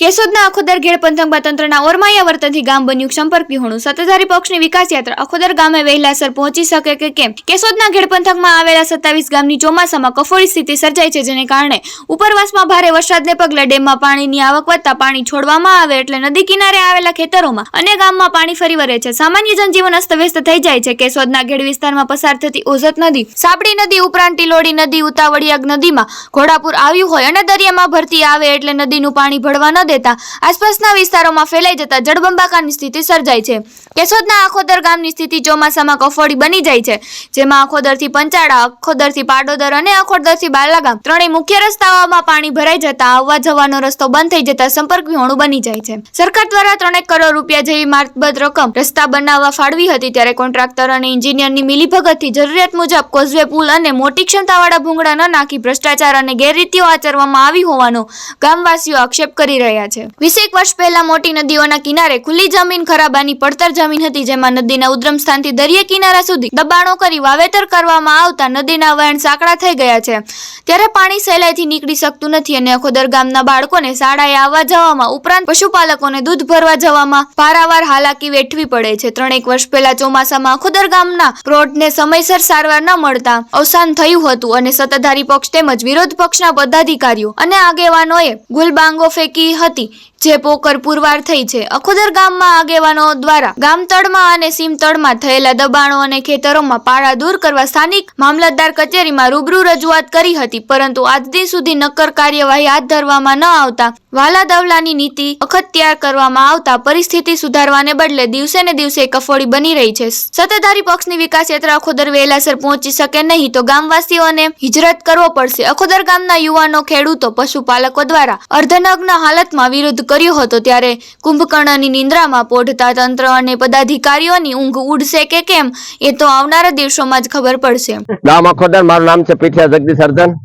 કેશોદના અખોદર ઘેડ પંથકમાં તંત્રના ઓરમાયા વર્તનથી ગામ બન્યું સંપર્ક વિહોણું। સત્તાધારી પક્ષની વિકાસ યાત્રા અખોદર ગામે વહેલાસર પહોંચી શકે કે કેમ? કેશોદના ઘેડ પંથકમાં આવેલા 27 ગામની ચોમાસામાં કફોડી સ્થિતિ સર્જાઈ છે, જેને કારણે ઉપરવાસમાં ભારે વરસાદને પગલે ડેમમાં પાણીની આવક વધતા પાણી છોડવામાં આવે એટલે નદી કિનારે આવેલા ખેતરોમાં અને ગામમાં પાણી ફરી વળે છે। સામાન્ય જનજીવન અસ્તવ્યસ્ત થઈ જાય છે। કેશોદના ઘેડ વિસ્તારમાં પસાર થતી ઓઝત નદી, સાબડી નદી ઉપરાંત ટીલોડી નદી, ઉતાવળિયા નદીમાં ઘોડાપુર આવ્યું હોય અને દરિયામાં ભરતી આવે એટલે નદીનું પાણી ભળવા ન દેતા આસપાસના વિસ્તારોમાં ફેલાઈ જતા જળબંબાકારની સ્થિતિ સર્જાય છે। કેશોદના અખોદર ગામની સ્થિતિ ચોમાસામાં કફોડી બની જાય છે, જેમાં અખોદરથી પંચાળા, અખોદરથી પાડોદર અને અખોદરથી બાલાગામ ત્રણેય મુખ્ય રસ્તાઓમાં પાણી ભરાઈ જતા આવવા જવાનો રસ્તો બંધ થઈ જતા સંપર્ક વિહોણું બની જાય છે। સરકાર દ્વારા 3 કરોડ રૂપિયા જેવી માતબર રકમ રસ્તા બનાવવા ફાળવી હતી, ત્યારે કોન્ટ્રાક્ટર અને એન્જિનિયરની મિલીભગતથી જરૂરિયાત મુજબ કોઝવે પુલ અને મોટી ક્ષમતાવાળા ભૂંગળા ન નાખી ભ્રષ્ટાચાર અને ગેરરીતિઓ આચરવામાં આવી હોવાનો ગામવાસીઓ આક્ષેપ કરી રહ્યા છે। 20 વર્ષ પહેલા મોટી નદીઓના કિનારે ખુલ્લી જમીન ખરાબાની પડતર જમીન હતી, જેમાં નદીના ઉદ્ગમ સ્થાનથી દરિયા કિનારા સુધી દબાણો કરી વાવેતર કરવામાં આવતા નદીના વહેણ સાંકડા થઈ ગયા છે, ત્યારે પાણી સહેલાઈથી નીકળી શકતું નથી અને અખોદર ગામના બાળકોને શાળાએ આવવા જવામાં ઉપરાંત પશુપાલકોને દૂધ ભરવા જવામાં પારાવાર હાલાકી વેઠવી પડે છે। 3 વર્ષ પહેલા ચોમાસામાં અખોદર ગામના પ્રૌઢને સમયસર સારવાર ન મળતા અવસાન થયું હતું અને સત્તાધારી પક્ષ તેમજ વિરોધ પક્ષના પદાધિકારીઓ અને આગેવાનોએ ગુલબાંગો ફેંકી હતી, જે પોકર પુરવાર થઈ છે। અખોદર ગામમાં આગેવાનો દ્વારા ગામતળમાં અને સીમતળમાં થયેલા દબાણો અને ખેતરોમાં પાળા દૂર કરવા સ્થાનિક મામલતદાર કચેરીમાં રૂબરૂ રજૂઆત કરી હતી, પરંતુ આજ દિન સુધી નક્કર કાર્યવાહી હાથ ધરવામાં ન આવતા વાલાદવલાની નીતિ અખત્યાર કરવામાં આવતા પરિસ્થિતિ સુધારવાને બદલે દિવસે ને દિવસે કફોડી બની રહી છે। સત્તાધારી પક્ષની વિકાસ યાત્રા અખોદર વહેલાસર પહોંચી શકે નહીં તો ગામવાસીઓને હિજરત કરવો પડશે। અખોદર ગામના યુવાનો, ખેડૂતો, પશુપાલકો દ્વારા અર્ધનગ્ન હાલતમાં વિરોધ કર્યો હતો, ત્યારે કુંભકર્ણની નિંદ્રામાં પોઢતા તંત્ર અને પદાધિકારીઓની ઊંઘ ઉડશે કે કેમ એ તો આવનારા દિવસોમાં જ ખબર પડશે। ગામ અખોદર, મારું નામ છે પીઠિયા જગદીશ અર્જન।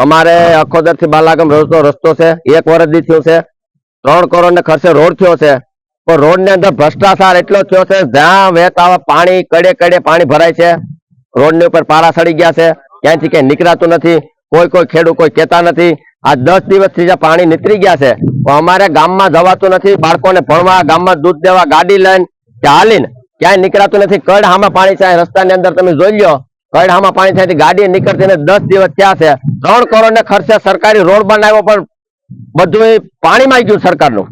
અમારે અખોદર થી બાલાગામ રસ્તો છે, 1 વર્ષથી થયો છે। 3 કરોડ ને ખર્ચે રોડ થયો છે, પણ રોડ ની અંદર ભ્રષ્ટાચાર એટલો થયો છે, જ્યાં વહેતા પાણી કડે કડે પાણી ભરાય છે, રોડ ની ઉપર પારા સડી ગયા છે, ક્યાંથી ક્યાંય નીકળાતું નથી, કોઈ ખેડૂત કોઈ કહેતા નથી। આ 10 દિવસથી જે પાણી નીતરી ગયા છે, અમારે ગામમાં જવાતું નથી, બાળકોને ભણવા, ગામમાં દૂધ દેવા ગાડી લઈને કે હાલીને ક્યાંય નીકળાતું નથી। કડહામાં પાણી છે, રસ્તાની અંદર તમે જોઈ લો, કડહામાં પાણી થાય ગાડી નીકળતી 10 દિવસ થયા છે। 3 કરોડ ને ખર્ચે સરકારી રોડ બનાવ્યો, પણ બધું પાણીમાં આવી ગયું સરકારનું।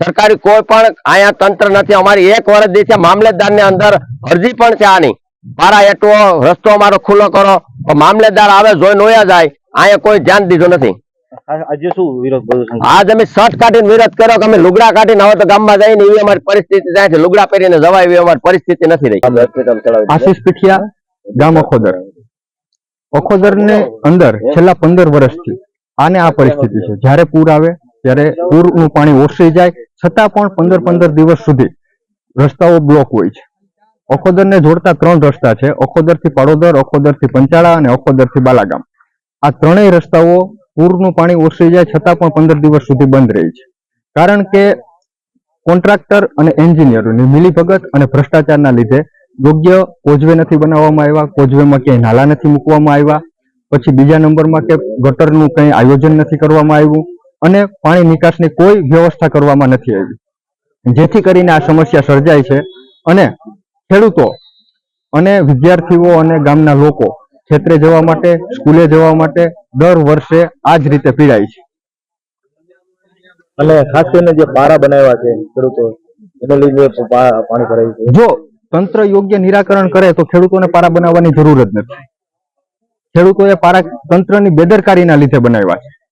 સરકારી કોઈ પણ અહીંયા તંત્ર નથી। અમારી 1 વર્ષ છે, મામલેદાર ને અંદર અરજી પણ છે આની, મારા એટલો રસ્તો અમારો ખુલ્લો કરો, મામલેદાર આવે જોઈને વયા જાય, અહીંયા કોઈ ધ્યાન દીધું નથી। આજે શું વિરોધ પ્રદર્શન? આજ અમે શર્ટ કાઢીને વિરોધ કર્યો કે અમે લુગડા કાઢીને હવે તો ગામમાં જઈને એવી અમારી પરિસ્થિતિ થાય છે, લુગડા પહેરીને જવાય એવી અમારી પરિસ્થિતિ નથી રહી। આશીષ પીઠિયા, ગામ અખોદર। અખોદર ને અંદર છેલ્લા 15 વર્ષથી આને આ પરિસ્થિતિ છે। જ્યારે પૂર આવે ત્યારે પૂરનું પાણી ઓસરી જાય છતાં પણ 15 દિવસ સુધી રસ્તાઓ બ્લોક હોય છે। અખોદર ને જોડતા 3 રસ્તા છે, અખોદર થી પાડોદર, અખોદર થી પંચાળા અને અખોદર થી બાલાગામ। આ ત્રણેય રસ્તાઓ પૂરનું પાણી ઓસરી જાય છતાં પણ 15 દિવસ સુધી બંધ રહે છે, કારણ કે કોન્ટ્રાક્ટર અને એન્જિનિયરોની મિલીભગત અને ભ્રષ્ટાચારના લીધે યોગ્ય કોઝવે નથી બનાવવામાં આવ્યા, કોઝવેમાં ક્યાંય નાલા નથી મૂકવામાં આવ્યા, પછી બીજા નંબરમાં કે ગટરનું કંઈ આયોજન નથી કરવામાં આવ્યું અને પાણી નિકાસની કોઈ વ્યવસ્થા કરવામાં નથી આવી, જેથી કરીને આ સમસ્યા સર્જાય છે અને ખેડૂતો અને વિદ્યાર્થીઓ અને ગામના લોકો ખેતરે જવા માટે, સ્કૂલે જવા માટે દર વર્ષે આ જ રીતે પીડાય છે। અને ખાસ કરીને જે પારા બનાવ્યા છે ખેડૂતો, એને લીધે પાણી ભરાય છે। જો તંત્ર યોગ્ય નિરાકરણ કરે તો ખેડૂતોને પારા બનાવવાની જરૂર જ નથી। ખેડૂતોએ પારા તંત્રની બેદરકારીના લીધે બનાવ્યા છે।